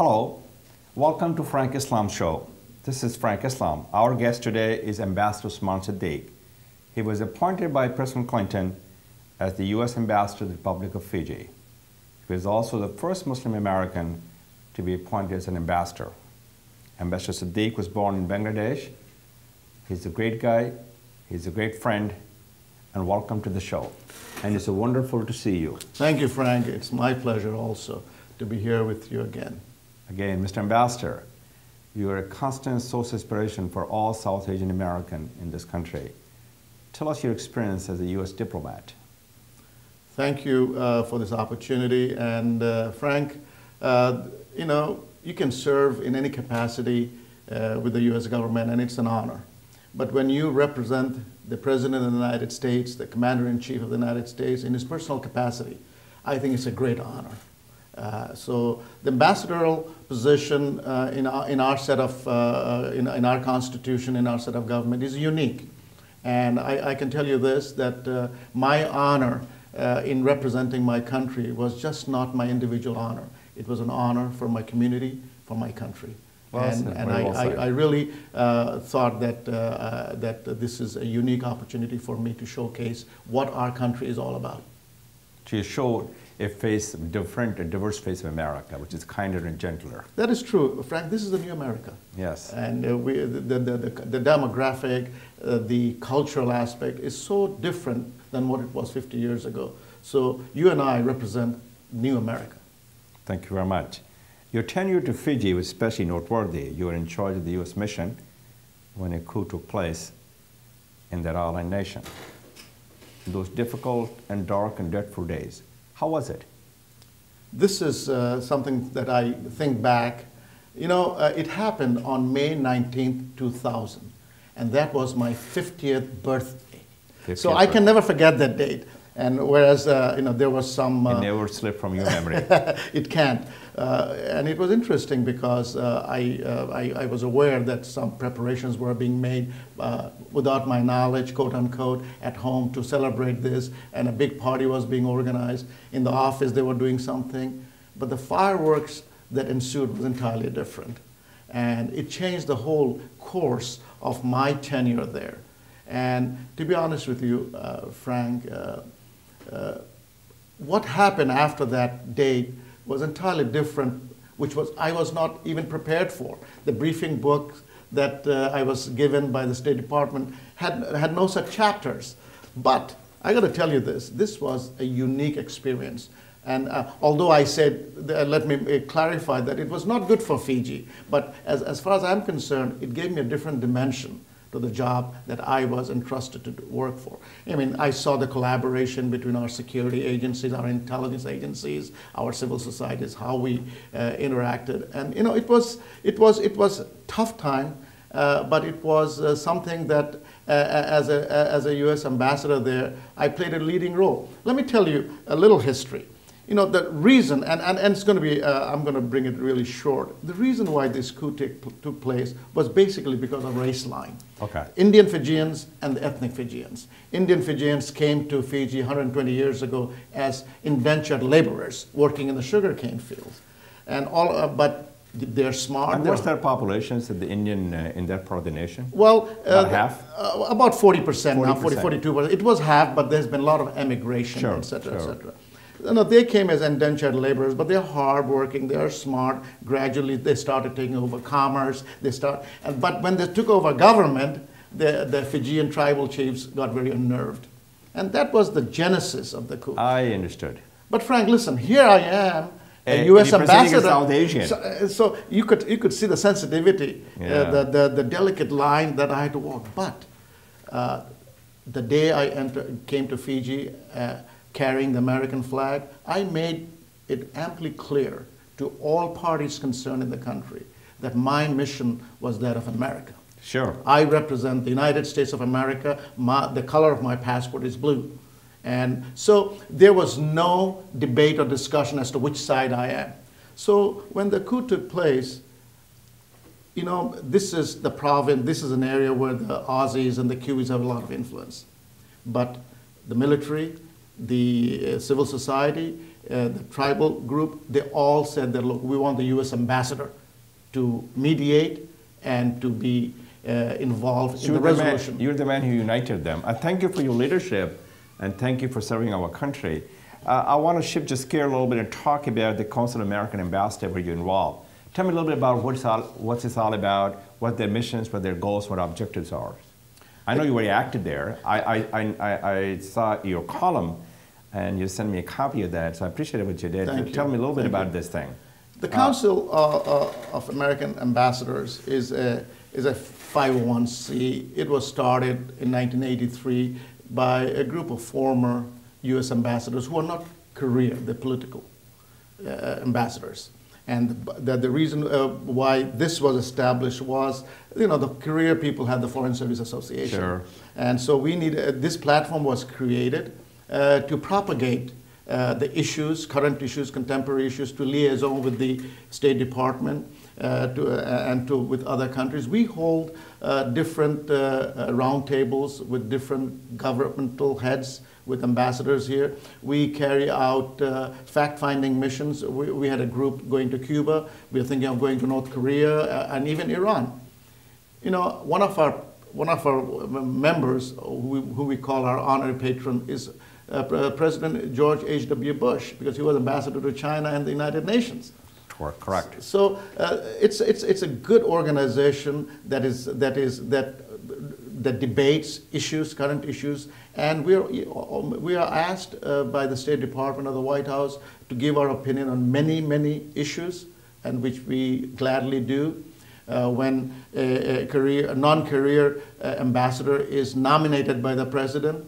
Hello, welcome to Frank Islam Show. This is Frank Islam. Our guest today is Ambassador Osman Siddique. He was appointed by President Clinton as the U.S. Ambassador to the Republic of Fiji. He was also the first Muslim American to be appointed as an ambassador. Ambassador Siddique was born in Bangladesh. He's a great guy, he's a great friend, and welcome to the show. And it's wonderful to see you. Thank you, Frank. It's my pleasure also to be here with you again. Again, Mr. Ambassador, you are a constant source of inspiration for all South Asian Americans in this country. Tell us your experience as a U.S. diplomat. Thank you for this opportunity. And Frank, you know, you can serve in any capacity with the U.S. government, and it's an honor. But when you represent the President of the United States, the Commander-in-Chief of the United States, in his personal capacity, I think it's a great honor. So the ambassadorial position in our set of, in our Constitution, in our set of government is unique. And I can tell you this, that my honor in representing my country was just not my individual honor. It was an honor for my community, for my country. Well, and I really thought that, that this is a unique opportunity for me to showcase what our country is all about. To show a face, different, a diverse face of America, which is kinder and gentler. That is true, Frank. This is the new America. Yes. And the demographic, the cultural aspect is so different than what it was 50 years ago. So you and I represent new America. Thank you very much. Your tenure to Fiji was especially noteworthy. You were in charge of the U.S. mission when a coup took place in that island nation. Those difficult and dark and dreadful days, how was it? This is something that I think back. You know, it happened on May 19th, 2000, and that was my 50th birthday. 50th so I can never forget that date. And whereas, you know, there was some... it never slipped from your memory. It can't. And it was interesting because I was aware that some preparations were being made without my knowledge, quote unquote, at home to celebrate this. And a big party was being organized. In the office, they were doing something. But the fireworks that ensued was entirely different. And it changed the whole course of my tenure there. And to be honest with you, Frank, what happened after that date was entirely different, which was I was not even prepared for. The briefing book that I was given by the State Department had no such chapters. But I got to tell you this was a unique experience. And although I said, let me clarify that it was not good for Fiji, but as far as I'm concerned, it gave me a different dimension to the job that I was entrusted to work for. I mean, I saw the collaboration between our security agencies, our intelligence agencies, our civil societies, how we interacted. And you know, it was a tough time, but it was something that as a U.S. ambassador there, I played a leading role. Let me tell you a little history. You know, the reason, and it's going to be, I'm going to bring it really short. The reason why this coup took place was basically because of race line. Okay. Indian Fijians and the ethnic Fijians. Indian Fijians came to Fiji 120 years ago as indentured laborers working in the sugarcane fields. And but they're smart. And what's their populations of the Indian in that part of the nation? Well, about half? About 40% now, 42%. It was half, but there's been a lot of emigration, et cetera, et cetera. No, they came as indentured laborers, but they're hardworking, they're smart. Gradually, they started taking over commerce. But when they took over government, the Fijian tribal chiefs got very unnerved. And that was the genesis of the coup. I understood. But Frank, listen, here I am, a U.S. ambassador. South Asian. So you could see the sensitivity, the delicate line that I had to walk. But the day I came to Fiji, carrying the American flag, I made it amply clear to all parties concerned in the country that my mission was that of America. Sure. I represent the United States of America. The color of my passport is blue. And so there was no debate or discussion as to which side I am. So when the coup took place, you know, this is the province, this is an area where the Aussies and the Kiwis have a lot of influence. But the military, the civil society, the tribal group, they all said that, look, we want the U.S. ambassador to mediate and to be involved in the resolution. You're the man who united them. I thank you for your leadership, and thank you for serving our country. I want to shift just gear a little bit and talk about the Council of American Ambassador where you're involved. Tell me a little bit about what's this all about, what their missions, what their goals, what objectives are. I know you're very active there. I saw your column, and you sent me a copy of that, so I appreciate what you did. Tell me a little bit about this thing. The Council of American Ambassadors is a 501c. It was started in 1983 by a group of former U.S. ambassadors who are not career, they're political ambassadors. And the reason why this was established was, you know, the career people had the Foreign Service Association. Sure. And so we need, this platform was created to propagate the issues, current issues, contemporary issues, to liaison with the State Department with other countries. We hold different roundtables with different governmental heads, with ambassadors here. We carry out fact-finding missions. We had a group going to Cuba. We are thinking of going to North Korea and even Iran. You know, one of our members, who we call our honorary patron, is President George H.W. Bush, because he was ambassador to China and the United Nations. Correct. So it's a good organization that debates issues, current issues, and we are asked by the State Department or the White House to give our opinion on many issues, and which we gladly do. When a non-career ambassador is nominated by the president,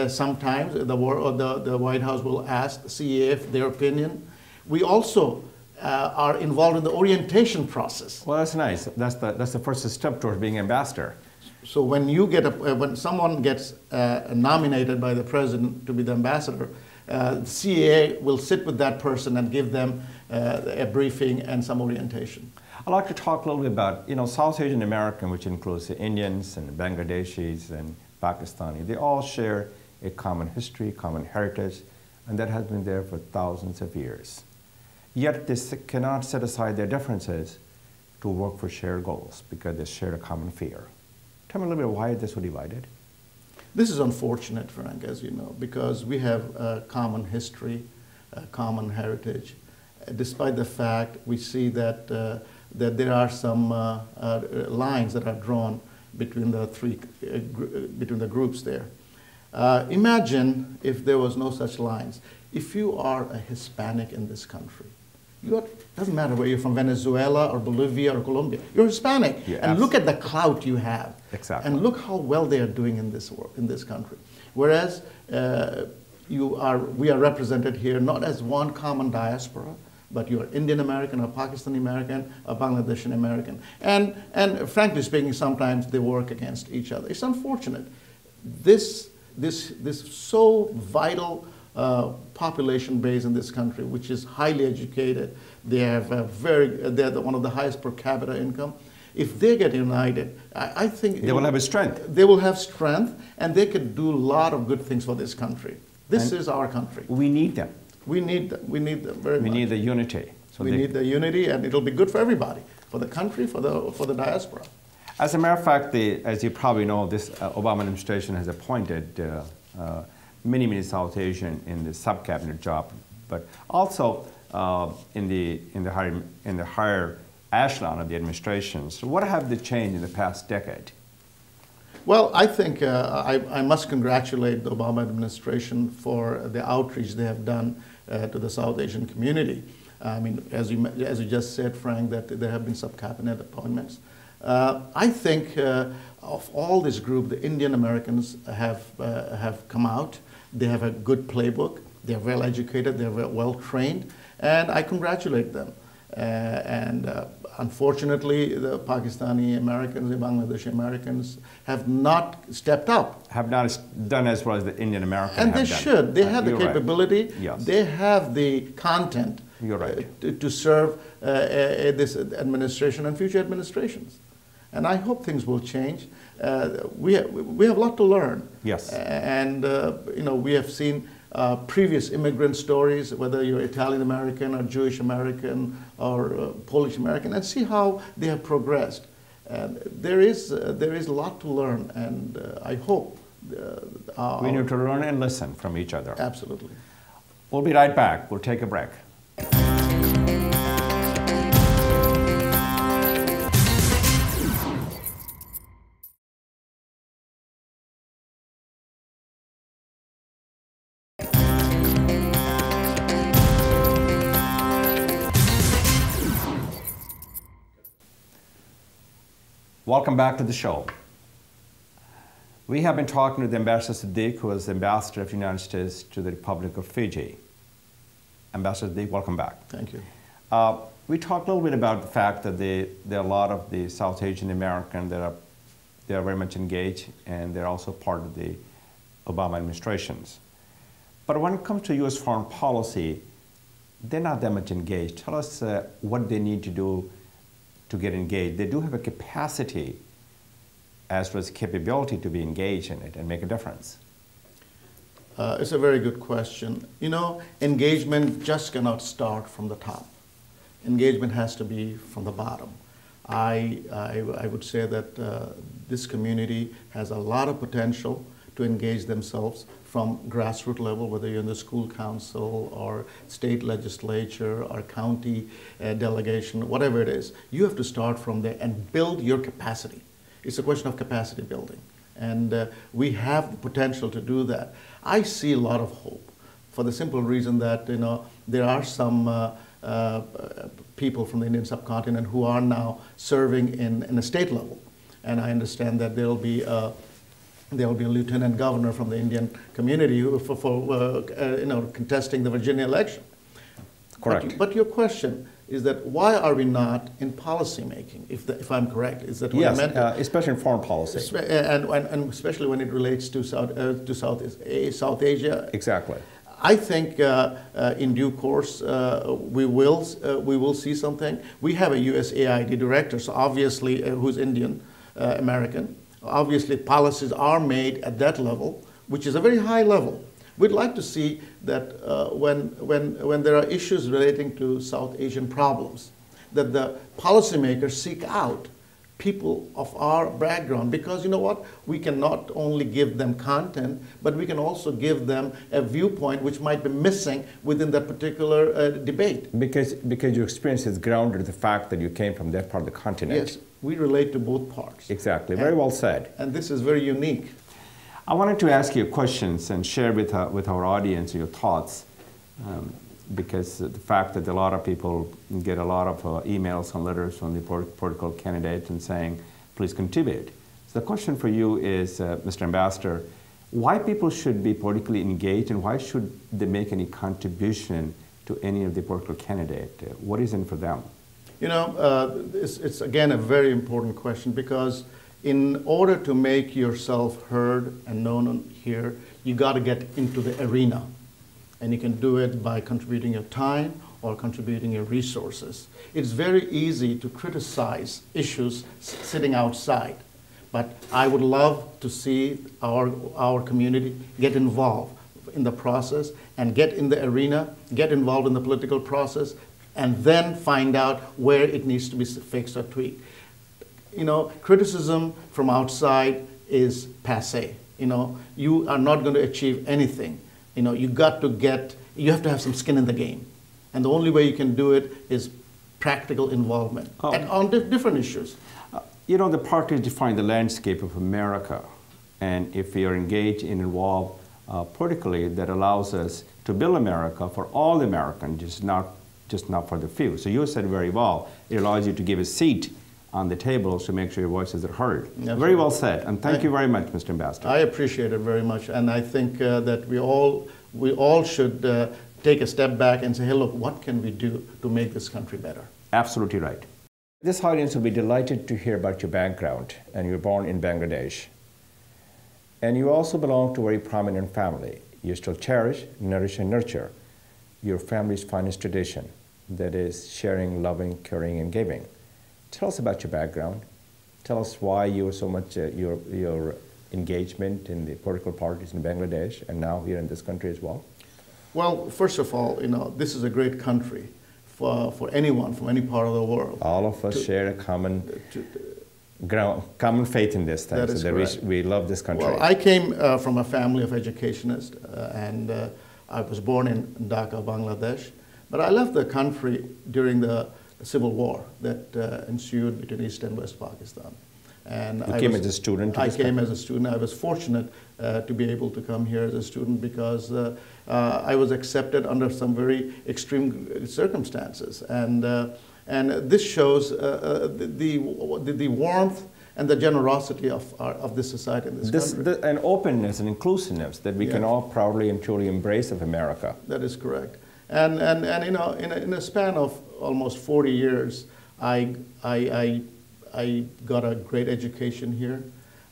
sometimes the White House will ask the CAF their opinion. We also are involved in the orientation process. Well, that's nice. That's the first step towards being ambassador. So when when someone gets nominated by the president to be the ambassador, the CAA will sit with that person and give them a briefing and some orientation. I'd like to talk a little bit about, you know, South Asian American, which includes the Indians and Bangladeshis and Pakistani. They all share a common history, common heritage, and that has been there for thousands of years. Yet they cannot set aside their differences to work for shared goals because they share a common fear. Tell me a little bit why they're so divided. This is unfortunate, Frank, as you know, because we have a common history, a common heritage. Despite the fact we see that there are some lines that are drawn between the between the groups there. Imagine if there was no such lines. If you are a Hispanic in this country, doesn't matter where you're from, Venezuela or Bolivia or Colombia, you're Hispanic. Yeah, and look at the clout you have. Exactly. And look how well they are doing in this country. Whereas we are represented here not as one common diaspora, but you're Indian American or Pakistani American or Bangladeshi American. And frankly speaking, sometimes they work against each other. It's unfortunate. This so vital population base in this country, which is highly educated, they have they're one of the highest per capita income. If they get united, I think they will have a strength. They will have strength, and they could do a lot of good things for this country. This is our country. We need them. We need them. We need them very much. We need the unity. So we need the unity, and it'll be good for everybody, for the country, for the diaspora. As a matter of fact, as you probably know, this Obama administration has appointed many South Asian in the sub-cabinet job, but also in the higher echelon of the administration. So what have they changed in the past decade? Well, I think I must congratulate the Obama administration for the outreach they have done to the South Asian community. I mean, as you just said, Frank, that there have been sub-cabinet appointments. I think of all this group, the Indian Americans have come out. They have a good playbook. They're well educated. They're well trained, and I congratulate them. Unfortunately, the Pakistani Americans, the Bangladeshi Americans have not stepped up. Have not done as well as the Indian Americans and have they done. should. They have the capability. Right. Yes. They have the content. You're right. To serve this administration and future administrations. And I hope things will change. We have a lot to learn. Yes. And we have seen previous immigrant stories, whether you're Italian American or Jewish American or Polish American, and see how they have progressed. And there is a lot to learn, and I hope we need to learn and listen from each other. Absolutely. We'll be right back. We'll take a break. Welcome back to the show. We have been talking with Ambassador Siddique, who is the Ambassador of the United States to the Republic of Fiji. Ambassador Siddique, welcome back. Thank you. We talked a little bit about the fact that there are a lot of the South Asian Americans that are very much engaged, and they're also part of the Obama administrations. But when it comes to U.S. foreign policy, they're not that much engaged. Tell us what they need to do to get engaged. They do have a capacity as well as capability to be engaged in it and make a difference. It's a very good question. You know, engagement just cannot start from the top. Engagement has to be from the bottom. I would say that this community has a lot of potential to engage themselves from grassroots level, whether you're in the school council or state legislature or county delegation, whatever it is. You have to start from there and build your capacity. It's a question of capacity building. And we have the potential to do that. I see a lot of hope for the simple reason that, you know, there are some people from the Indian subcontinent who are now serving in a state level. And I understand that there will be a lieutenant governor from the Indian community for contesting the Virginia election. Correct. But your question is that why are we not in policy making, if I'm correct? Is that what I meant? Yes, especially in foreign policy. And especially when it relates to South Asia. Exactly. I think in due course we will see something. We have a USAID director, so obviously who's Indian American. Obviously, policies are made at that level, which is a very high level. We'd like to see that when there are issues relating to South Asian problems, that the policymakers seek out people of our background, because you know what? We can not only give them content, but we can also give them a viewpoint which might be missing within that particular debate. Because your experience is grounded in the fact that you came from that part of the continent. Yes, we relate to both parts. Exactly, very well said. And this is very unique. I wanted to ask you questions and share with our audience your thoughts, because the fact that a lot of people get a lot of emails and letters from the political candidates and saying, please contribute. So the question for you is, Mr. Ambassador, why people should be politically engaged and why should they make any contribution to any of the political candidate? What is in for them? You know, it's again a very important question, because in order to make yourself heard and known here, you got to get into the arena. And you can do it by contributing your time or contributing your resources. It's very easy to criticize issues sitting outside, but I would love to see our community get involved in the process and get in the arena, get involved in the political process, and then find out where it needs to be fixed or tweaked. You know, criticism from outside is passé. You know, you are not going to achieve anything. You know, you have to have some skin in the game. And the only way you can do it is practical involvement and on different issues. You know, the parties define the landscape of America. And if we are engaged and involved politically, that allows us to build America for all Americans, just not for the few. So you said very well, it allows you to give a seat on the table to make sure your voices are heard. Absolutely. Very well said, and thank you very much, Mr. Ambassador. I appreciate it very much, and I think that we all should take a step back and say, hey, look, what can we do to make this country better? Absolutely right. This audience will be delighted to hear about your background, and you were born in Bangladesh. And you also belong to a very prominent family. You still cherish, nourish, and nurture your family's finest tradition, that is sharing, loving, caring, and giving. Tell us about your background. Tell us why you were so much, your engagement in the political parties in Bangladesh and now here in this country as well. Well, first of all, this is a great country for anyone from any part of the world. All of us share a common faith in this thing. That is correct. We love this country. Well, I came from a family of educationists, and I was born in Dhaka, Bangladesh. But I left the country during the civil war that ensued between East and West Pakistan. And you came as a student? I came as a student. I was fortunate to be able to come here as a student because I was accepted under some very extreme circumstances. And this shows the warmth and the generosity of this society in this country. And openness and inclusiveness that we can all proudly and truly embrace of America. That is correct. And in a span of almost 40 years, I got a great education here.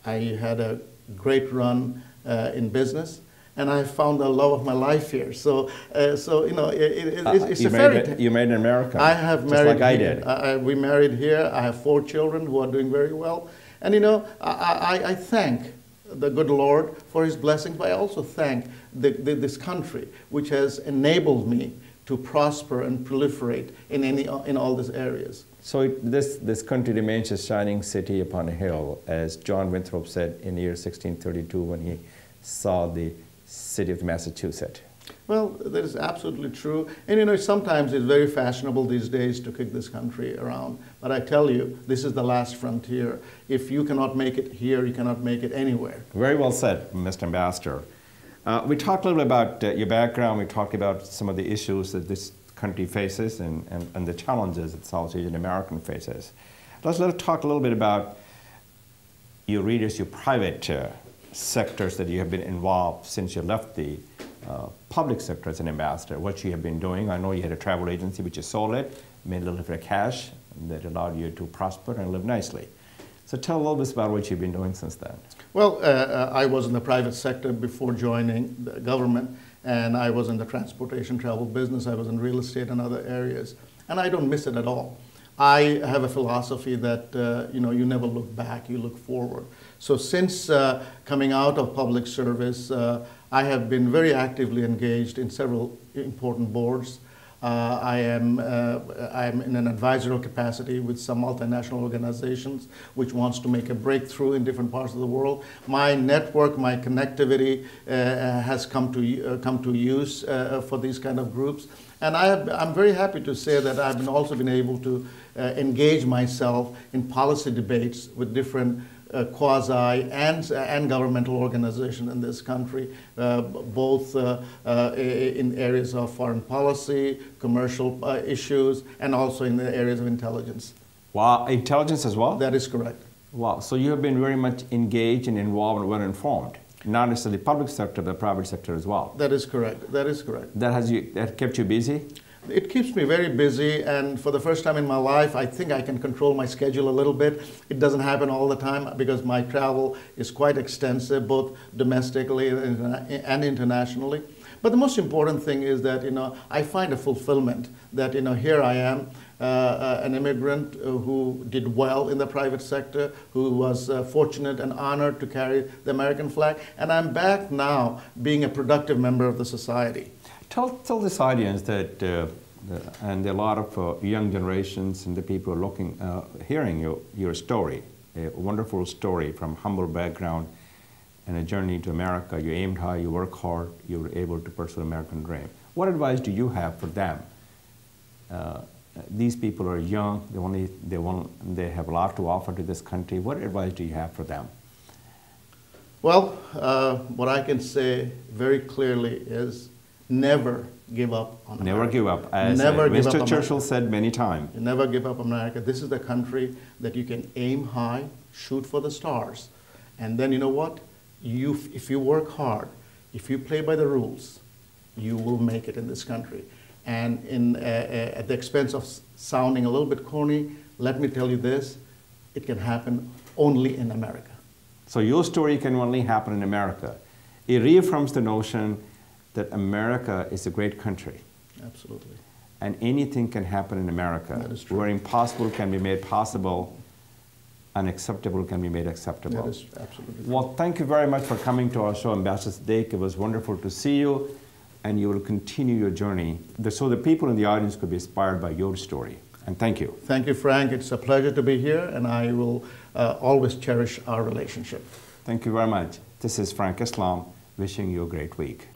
I had a great run in business, and I found the love of my life here. So it's a fairy tale. You married in America. I have just married like I here. did. We married here. I have 4 children who are doing very well. And I thank the good Lord for His blessings, but I also thank this country, which has enabled me to prosper and proliferate in all these areas. So this country remains a shining city upon a hill, as John Winthrop said in the year 1632 when he saw the city of Massachusetts. Well, that is absolutely true. And sometimes it's very fashionable these days to kick this country around. But I tell you, this is the last frontier. If you cannot make it here, you cannot make it anywhere. Very well said, Mr. Ambassador. We talked a little bit about your background. We talked about some of the issues that this country faces and the challenges that South Asian American faces. Let's talk a little bit about your readers, your private sectors that you have been involved since you left the public sector as an ambassador, what you have been doing. I know you had a travel agency which you sold it, made a little bit of cash that allowed you to prosper and live nicely. So tell a little bit about what you've been doing since then. Well, I was in the private sector before joining the government, and I was in the transportation travel business. I was in real estate and other areas, and I don't miss it at all. I have a philosophy that you never look back, you look forward. So since coming out of public service, I have been very actively engaged in several important boards. I am in an advisory capacity with some multinational organizations which wants to make a breakthrough in different parts of the world. My network, my connectivity has come to use for these kind of groups. And I'm very happy to say that I've also been able to engage myself in policy debates with different quasi and governmental organizations in this country, both in areas of foreign policy, commercial issues, and also in the areas of intelligence. Wow, intelligence as well? That is correct. Wow, so you have been very much engaged and involved and well informed, not necessarily the public sector, but the private sector as well. That is correct. That is correct. That kept you busy? It keeps me very busy, and for the first time in my life, I think I can control my schedule a little bit. It doesn't happen all the time because my travel is quite extensive, both domestically and internationally. But the most important thing is that I find a fulfillment that here I am, an immigrant who did well in the private sector, who was fortunate and honored to carry the American flag, and I'm back now being a productive member of the society. Tell this audience that, and a lot of young generations and the people looking, hearing your story, a wonderful story from humble background and a journey to America. You aimed high, you work hard, you were able to pursue the American dream. What advice do you have for them? These people are young, they have a lot to offer to this country. What advice do you have for them? Well, what I can say very clearly is never give up on America. Never give up. As Mr. Churchill said many times. Never give up America. This is the country that you can aim high, shoot for the stars. And then you know what? If you work hard, if you play by the rules, you will make it in this country. And at the expense of sounding a little bit corny, let me tell you this, it can happen only in America. So your story can only happen in America. It reaffirms the notion that America is a great country. Absolutely. And anything can happen in America. That is true. Where impossible can be made possible, unacceptable can be made acceptable. That is absolutely true. Well, thank you very much for coming to our show, Ambassador Siddique. It was wonderful to see you. and you will continue your journey so the people in the audience could be inspired by your story. And thank you. Thank you, Frank. It's a pleasure to be here, and I will always cherish our relationship. Thank you very much. This is Frank Islam wishing you a great week.